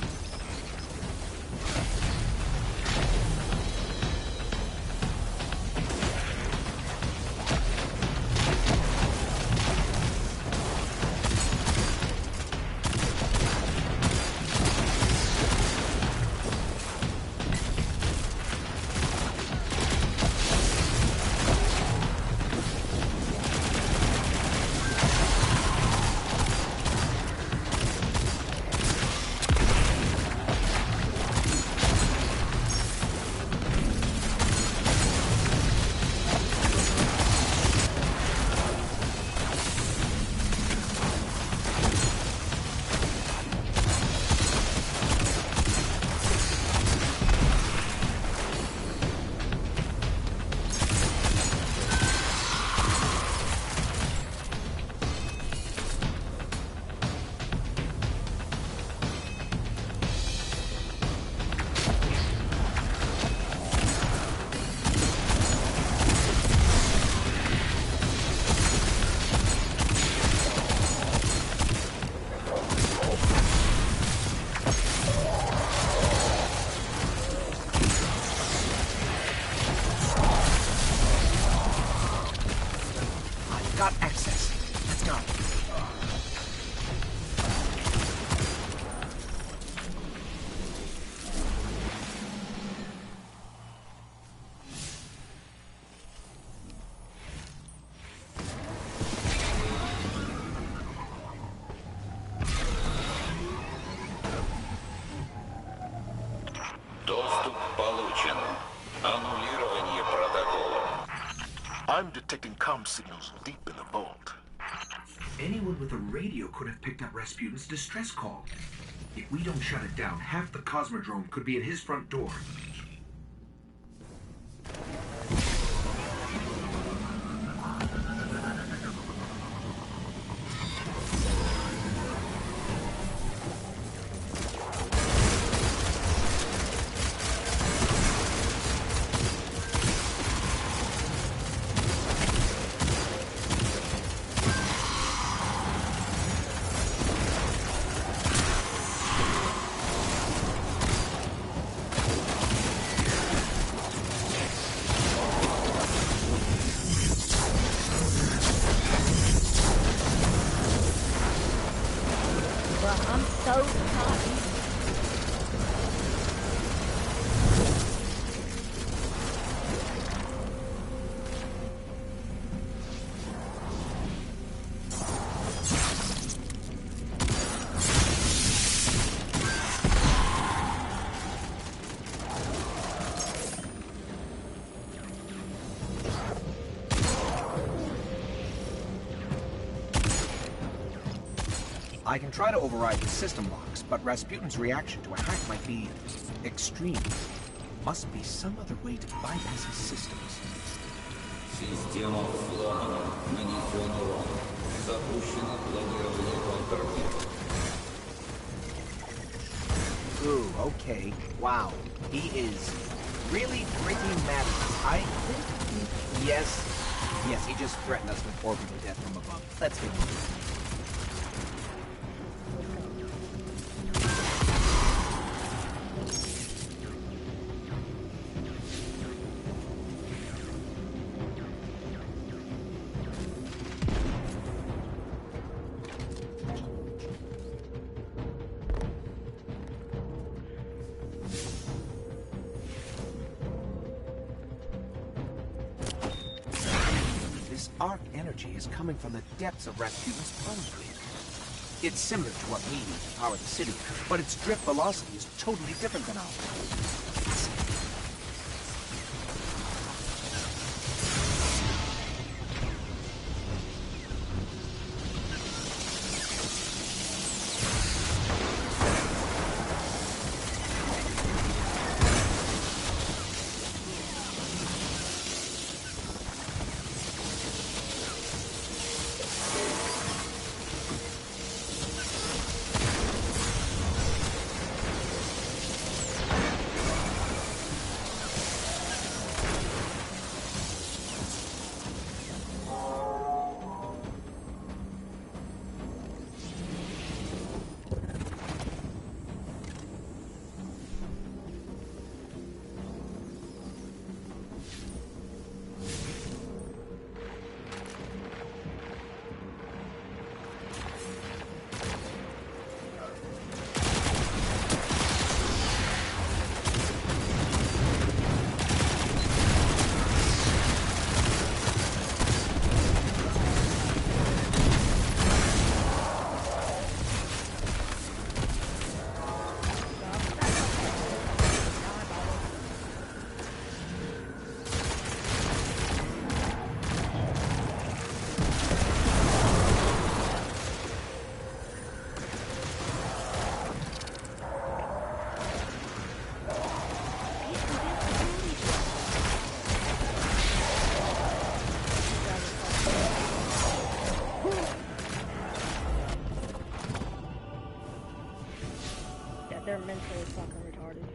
Got access. Let's go. Доступ получен. Аннулирование протокола. I'm detecting comm signals deep in the vault. Anyone with a radio could have picked up Rasputin's distress call. If we don't shut it down, half the Cosmodrome could be at his front door. I can try to override the system locks, but Rasputin's reaction to a hack might be extreme. Must be some other way to bypass his systems. Система взломана. Нанесен урон. Запущено клонирование контрмера. Ooh, okay. Wow. He is really freaking mad at us. I think yes. Yes, he just threatened us with orbital death from above. Let's get on. Arc energy is coming from the depths of Rasputin's power grid. It's similar to what we use to power the city, but its drift velocity is totally different than ours. They're mentally fucking retarded.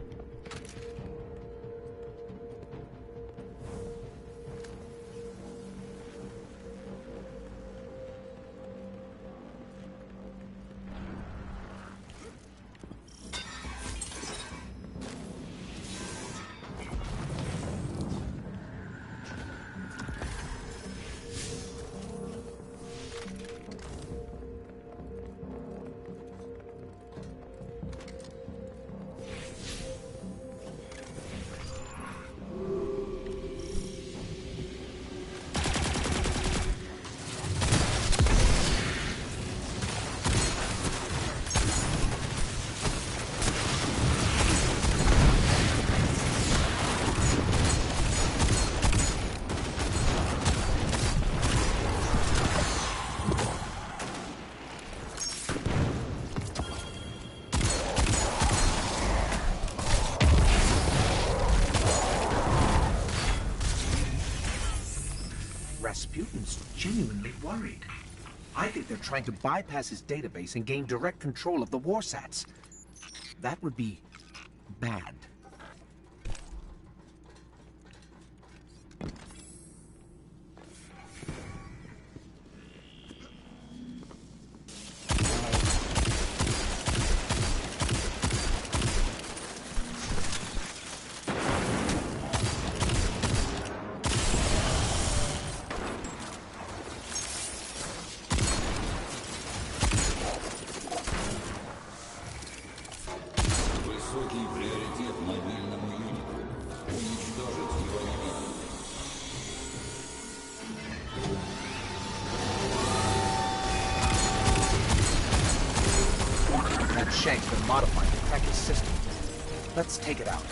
Rasputin's genuinely worried. I think they're trying to bypass his database and gain direct control of the warsats. That would be bad. Высокий приоритет мобильному юниту. Уничтожить его немедленно. That shank's been modified to crack his system. Let's take it out.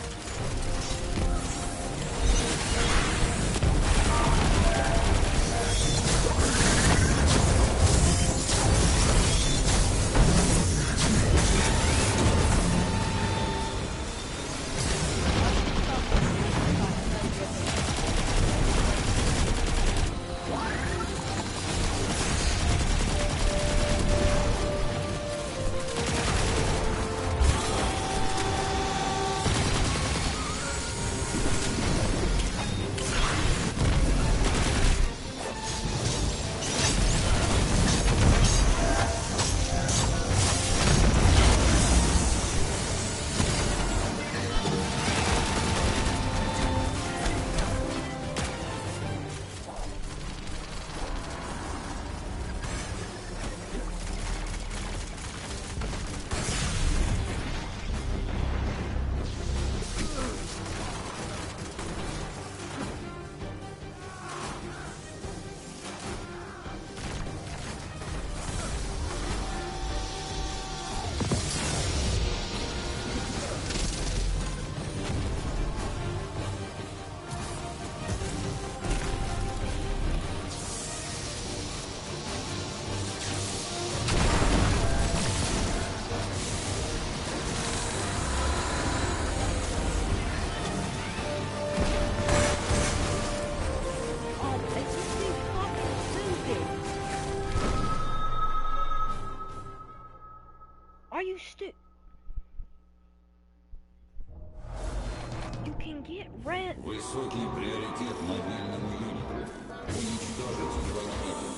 Get red. Высокий приоритет мобильному юниту. Уничтожить его немедленно.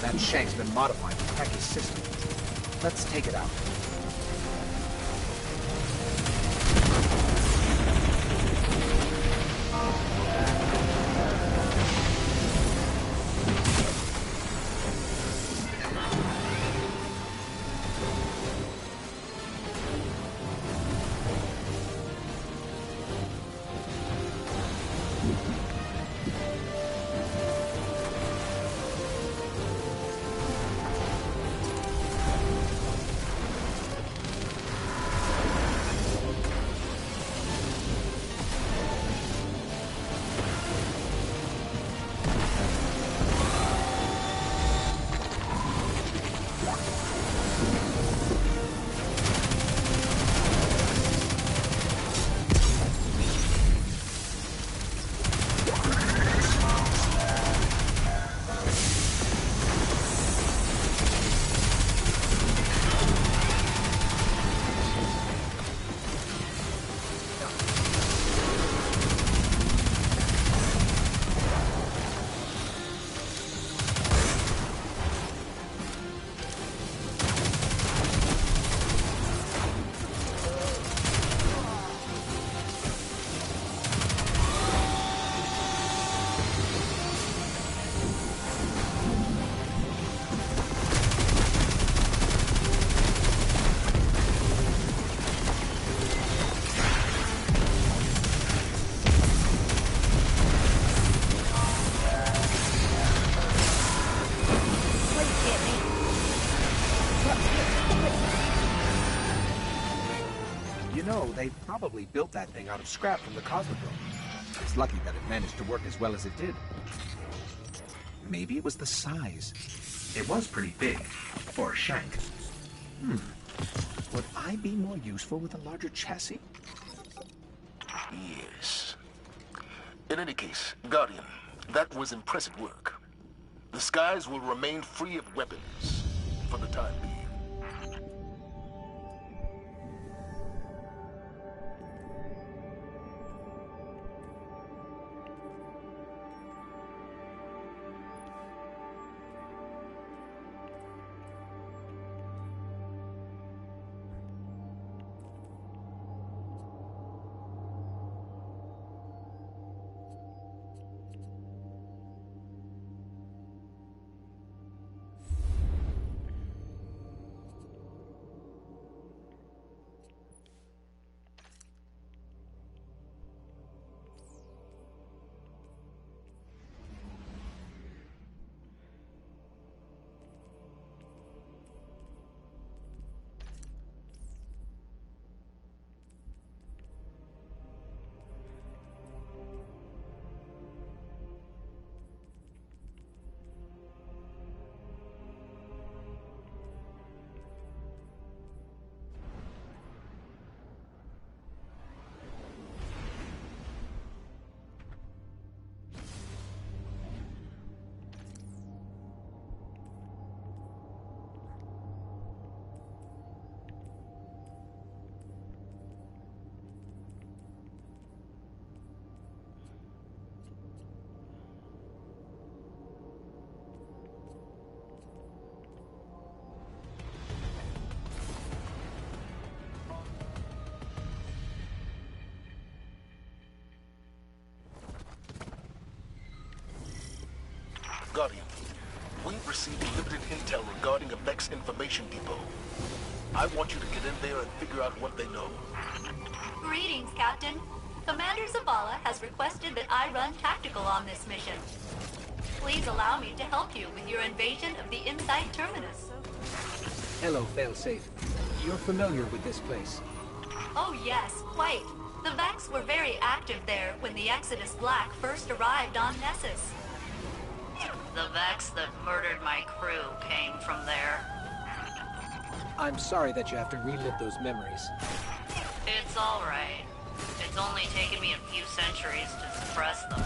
That shank's been modified to crack his system. Let's take it out. You know, they probably built that thing out of scrap from the Cosmodrome. It's lucky that it managed to work as well as it did. Maybe it was the size. It was pretty big, for a shank. Would I be more useful with a larger chassis? Yes. In any case, Guardian, that was impressive work. The skies will remain free of weapons for the time being. Guardian, we've received limited intel regarding a Vex information depot. I want you to get in there and figure out what they know. Greetings, Captain. Commander Zavala has requested that I run tactical on this mission. Please allow me to help you with your invasion of the Insight Terminus. Hello, Failsafe. You're familiar with this place. Oh yes, quite. The Vex were very active there when the Exodus Black first arrived on Nessus. The Vex that murdered my crew came from there. I'm sorry that you have to relive those memories. It's all right. It's only taken me a few centuries to suppress them.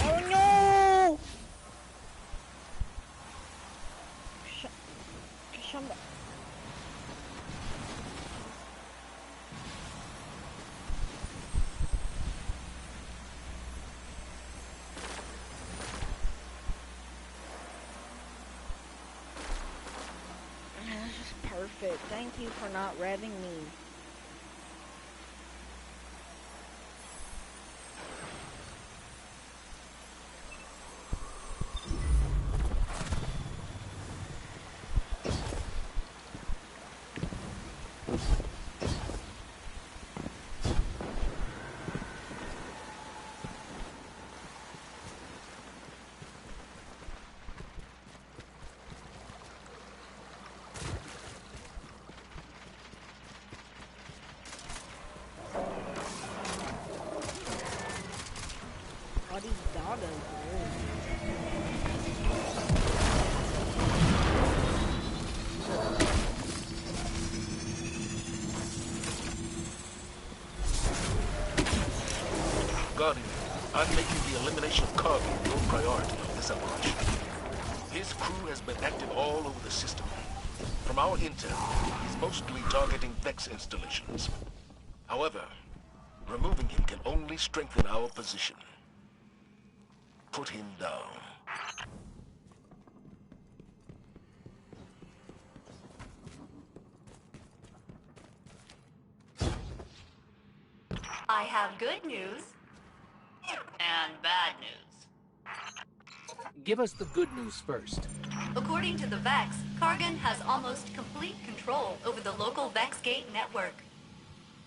Oh no! Somebody. This is perfect. Thank you for not revving me. All these doggos. Guardian, I'm making the elimination of cargo your priority of this operation. His crew has been active all over the system. From our intel, he's mostly targeting Vex installations. However, removing him can only strengthen our position. Put him down. I have good news. And bad news. Give us the good news first. According to the Vex, Kargan has almost complete control over the local Vex Gate network.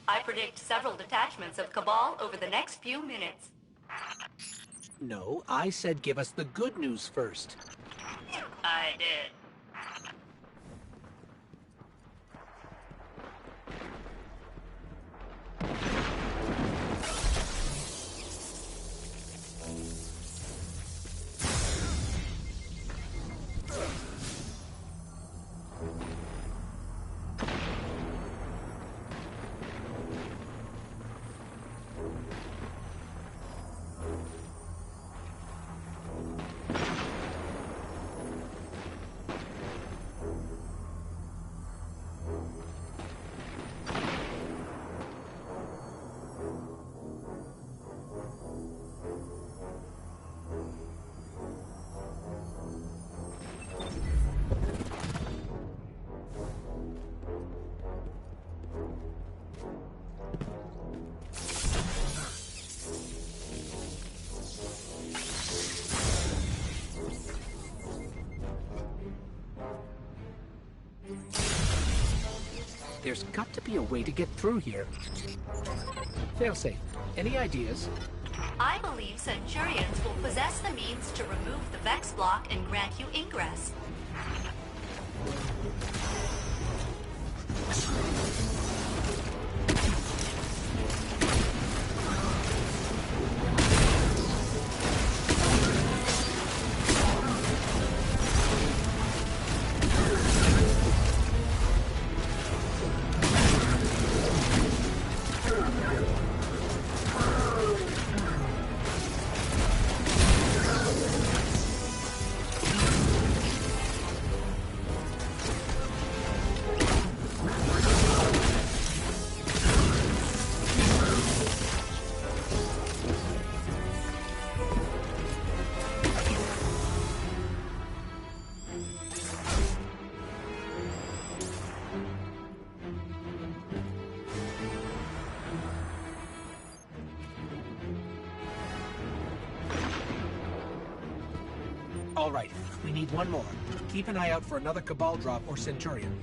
I predict several detachments of Cabal over the next few minutes. No, I said give us the good news first. I did. There's got to be a way to get through here. Failsafe, any ideas? I believe Centurions will possess the means to remove the Vex block and grant you ingress. All right, we need one more. Keep an eye out for another Cabal drop or Centurion.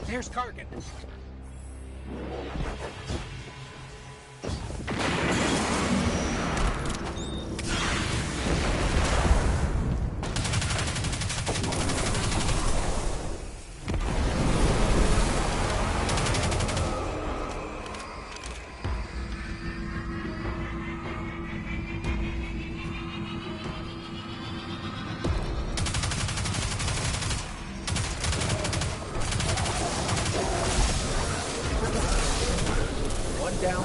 There's Kargan. One down.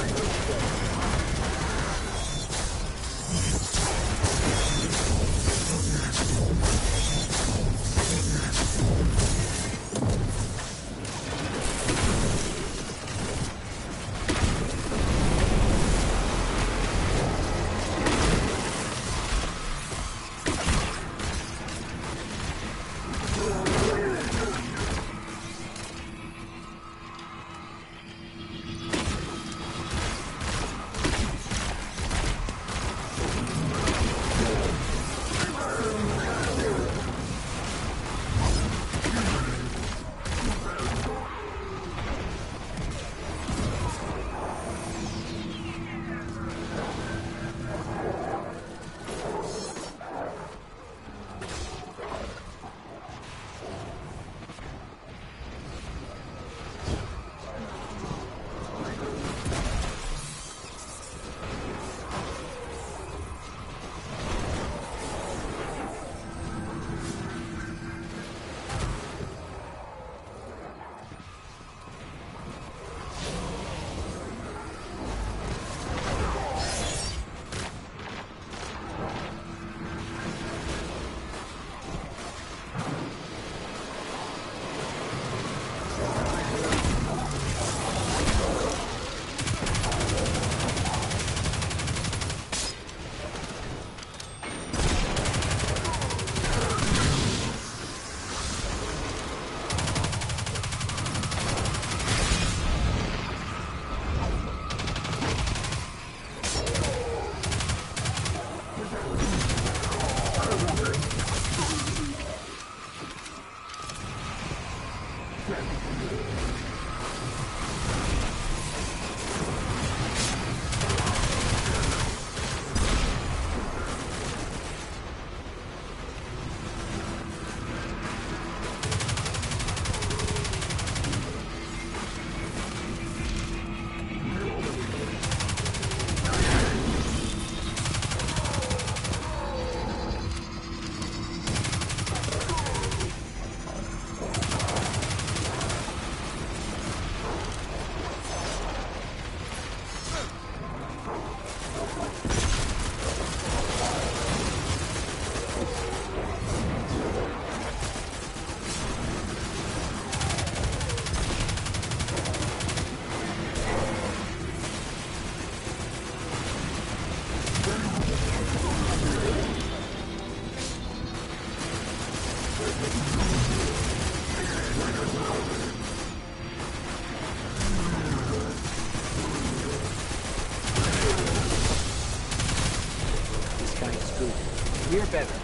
We're better.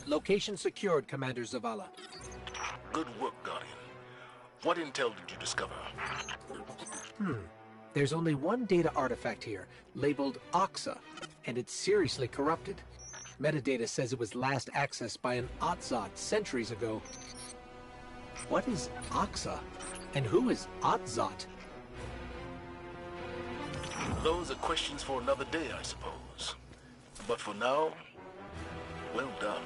Location secured, Commander Zavala. Good work, Guardian. What intel did you discover? There's only one data artifact here, labeled Oxa, and it's seriously corrupted. Metadata says it was last accessed by an Otzot centuries ago. What is Oxa? And who is Otzot? Those are questions for another day, I suppose. But for now, well done.